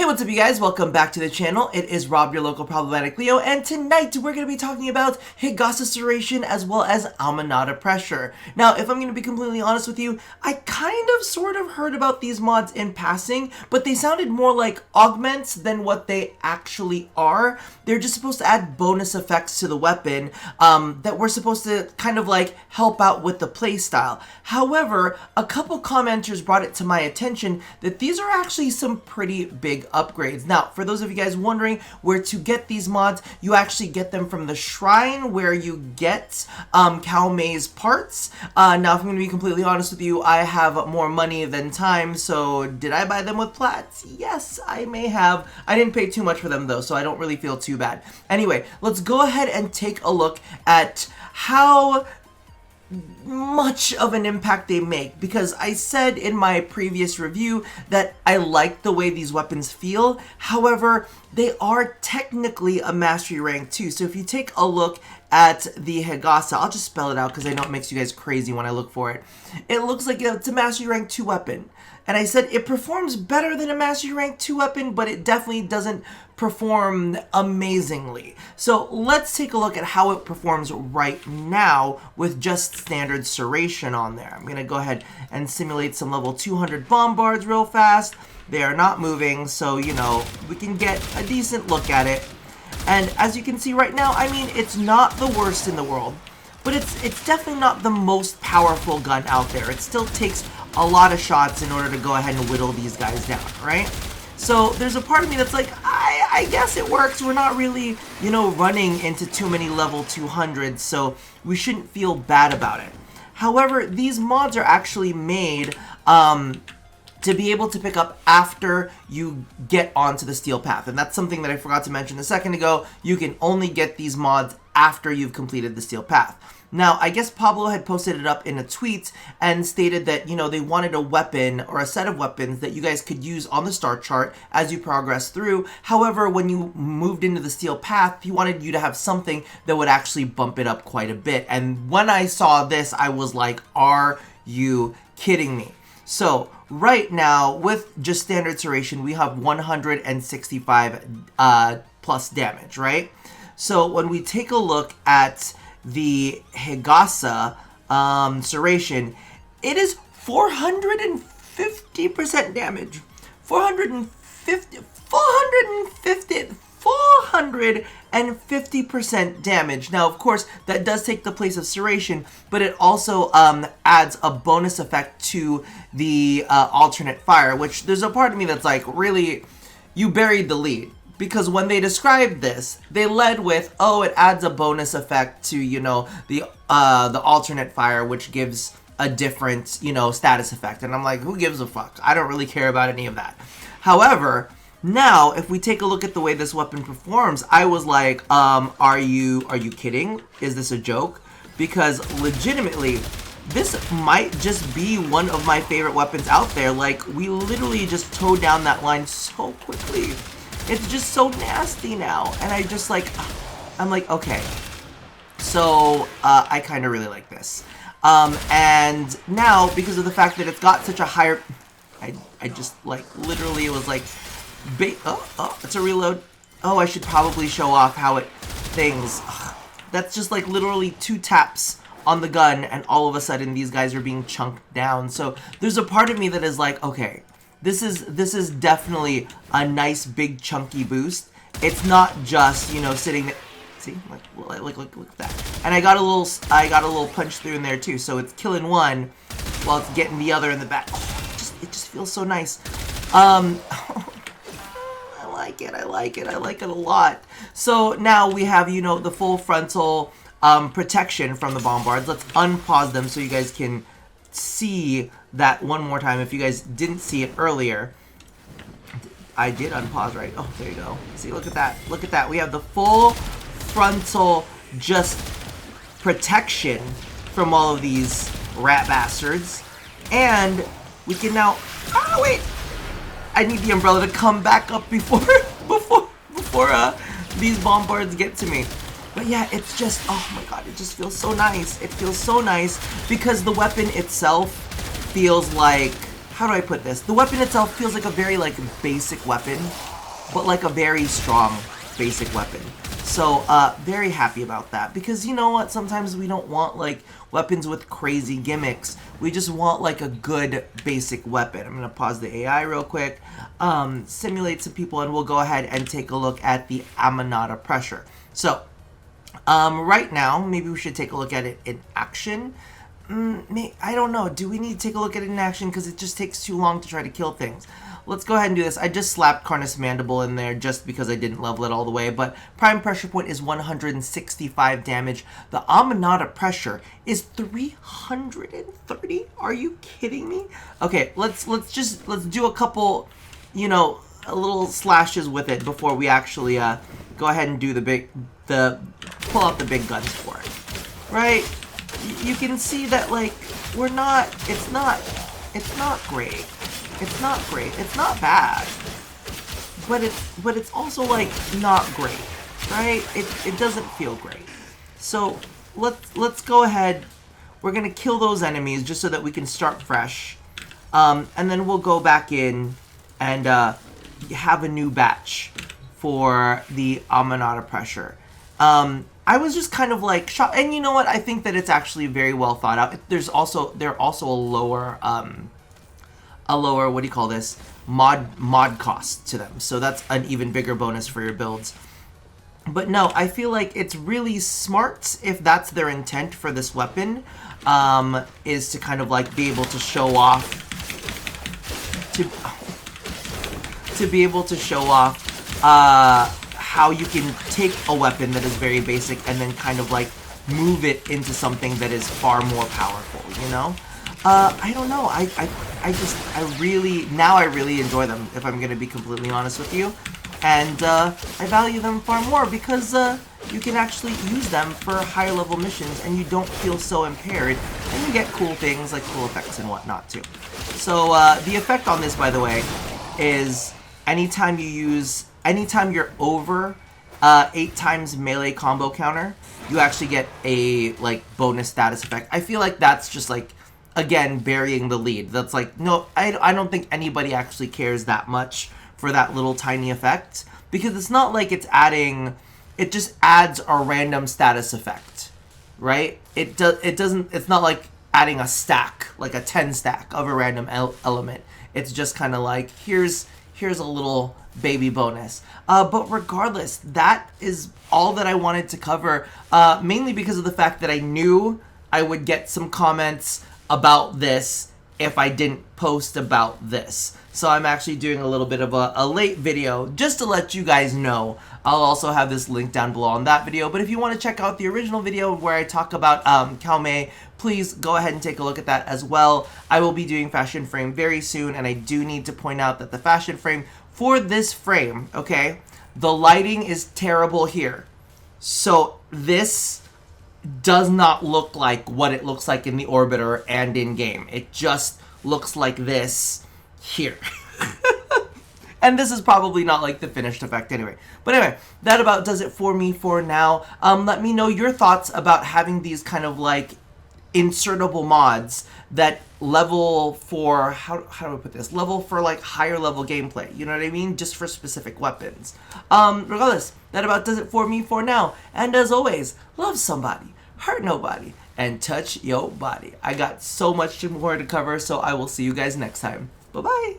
What's up you guys? Welcome back to the channel. It is Rob, your local problematic Leo, and tonight we're going to be talking about Higame Serration as well as Amanata Pressure. Now, if I'm going to be completely honest with you, I kind of sort of heard about these mods in passing, but they sounded more like augments than what they actually are. They're just supposed to add bonus effects to the weapon that were supposed to kind of like help out with the playstyle. However, a couple commenters brought it to my attention that these are actually some pretty big upgrades. Now, for those of you guys wondering where to get these mods, you actually get them from the shrine where you get Higame's parts. Now, if I'm going to be completely honest with you, I have more money than time, so did I buy them with plats? Yes, I may have. I didn't pay too much for them though, so I don't really feel too bad. Anyway, let's go ahead and take a look at how much of an impact they make, because I said in my previous review that I like the way these weapons feel. However, they are technically a mastery rank 2. So if you take a look at the Higame, I'll just spell it out because I know it makes you guys crazy when I look for it. It looks like it's a mastery rank 2 weapon. And I said it performs better than a mastery rank 2 weapon, but it definitely doesn't perform amazingly. So let's take a look at how it performs right now with just standard Serration on there. I'm going to go ahead and simulate some level 200 bombards real fast. They are not moving, so, you know, we can get a decent look at it. And as you can see right now, I mean, it's not the worst in the world, but it's definitely not the most powerful gun out there. It still takes a lot of shots in order to go ahead and whittle these guys down, right? So there's a part of me that's like, I guess it works. We're not really, you know, running into too many level 200s, so we shouldn't feel bad about it. However, these mods are actually made to be able to pick up after you get onto the steel path. And that's something that I forgot to mention a second ago. You can only get these mods after you've completed the steel path. Now, I guess Pablo had posted it up in a tweet and stated that, you know, they wanted a weapon or a set of weapons that you guys could use on the star chart as you progress through. However, when you moved into the steel path, he wanted you to have something that would actually bump it up quite a bit. And when I saw this, I was like, are you kidding me? So right now, with just standard Serration, we have 165 plus damage, right? So when we take a look at the Higame Serration, it is 450% damage. 450% damage. Now, of course, that does take the place of Serration, but it also adds a bonus effect to the alternate fire, which there's a part of me that's like, really, you buried the lead. Because when they described this, they led with, oh, it adds a bonus effect to, you know, the alternate fire, which gives a different, you know, status effect. And I'm like, who gives a fuck? I don't really care about any of that. However, now, if we take a look at the way this weapon performs, I was like, are you kidding? Is this a joke? Because legitimately, this might just be one of my favorite weapons out there. Like, we literally just towed down that line so quickly. It's just so nasty now, and I just like, I'm like, okay. So, I kind of really like this. And now, because of the fact that it's got such a higher, I just like, literally it was like, it's a reload. Oh, I should probably show off how it things. That's just like literally 2 taps on the gun, and all of a sudden these guys are being chunked down. So there's a part of me that is like, okay, this is definitely a nice big chunky boost. It's not just, you know, sitting there. See, look at that. And I got a little punch through in there too. So it's killing one while it's getting the other in the back. Oh, it just feels so nice. I like it a lot. So now we have, you know, the full frontal protection from the bombards. Let's unpause them so you guys can see that one more time if you guys didn't see it earlier. I did unpause, right? Oh, there you go. See, look at that. Look at that. We have the full frontal just protection from all of these rat bastards. And we can now, oh wait, I need the umbrella to come back up before these bombards get to me. But yeah, it's just, oh my god, it just feels so nice. It feels so nice because the weapon itself feels like, how do I put this? The weapon itself feels like a very, like, basic weapon. but like a very strong basic weapon. So, very happy about that, because you know what, sometimes we don't want like weapons with crazy gimmicks. We just want like a good basic weapon. I'm gonna pause the AI real quick, simulate some people, and we'll go ahead and take a look at the Amanata Pressure. So, right now, maybe we should take a look at it in action. I don't know. Do we need to take a look at it in action? Because it just takes too long to try to kill things. Let's go ahead and do this. I just slapped Carnus Mandible in there just because I didn't level it all the way. But Prime Pressure Point is 165 damage. The Amanata Pressure is 330. Are you kidding me? Okay, let's do a couple, you know, little slashes with it before we actually go ahead and do pull out the big guns for it. Right? You can see that like it's not great. It's not great. It's not bad. But it's also like not great, right? It doesn't feel great. So let's go ahead. We're gonna kill those enemies just so that we can start fresh. And then we'll go back in and have a new batch for the Amanata Pressure. I was just kind of like shocked, and you know what? I think that it's actually very well thought out. There's also a lower what do you call this, mod cost to them, so that's an even bigger bonus for your builds. But no, I feel like it's really smart if that's their intent for this weapon, is to kind of like be able to show off, to be able to show off how you can take a weapon that is very basic and then kind of like move it into something that is far more powerful, you know? I don't know. I really enjoy them, if I'm going to be completely honest with you. And I value them far more because you can actually use them for higher level missions and you don't feel so impaired, and you get cool things like cool effects and whatnot too. So the effect on this, by the way, is anytime you're over 8 times melee combo counter, you actually get a like bonus status effect. I feel like that's just like, again, burying the lead. That's like, no, I don't think anybody actually cares that much for that little tiny effect, because it's not like it's just adds a random status effect, right? It's not like adding a stack, like a 10 stack of a random element. It's just kind of like, here's a little baby bonus. But regardless, that is all that I wanted to cover, mainly because of the fact that I knew I would get some comments about this if I didn't post about this. So I'm actually doing a little bit of a late video just to let you guys know. I'll also have this link down below on that video, but if you want to check out the original video where I talk about Higame, please go ahead and take a look at that as well. I will be doing fashion frame very soon, and I do need to point out that the fashion frame for this frame, okay, the lighting is terrible here. So this does not look like what it looks like in the orbiter and in game. It just looks like this here. And this is probably not like the finished effect anyway. But anyway, that about does it for me for now. Let me know your thoughts about having these kind of like insertable mods that level for, how do I put this? Level for like higher level gameplay, you know what I mean? Just for specific weapons. Regardless, that about does it for me for now. And as always, love somebody, hurt nobody, and touch your body. I got so much more to cover, so I will see you guys next time. Bye-bye.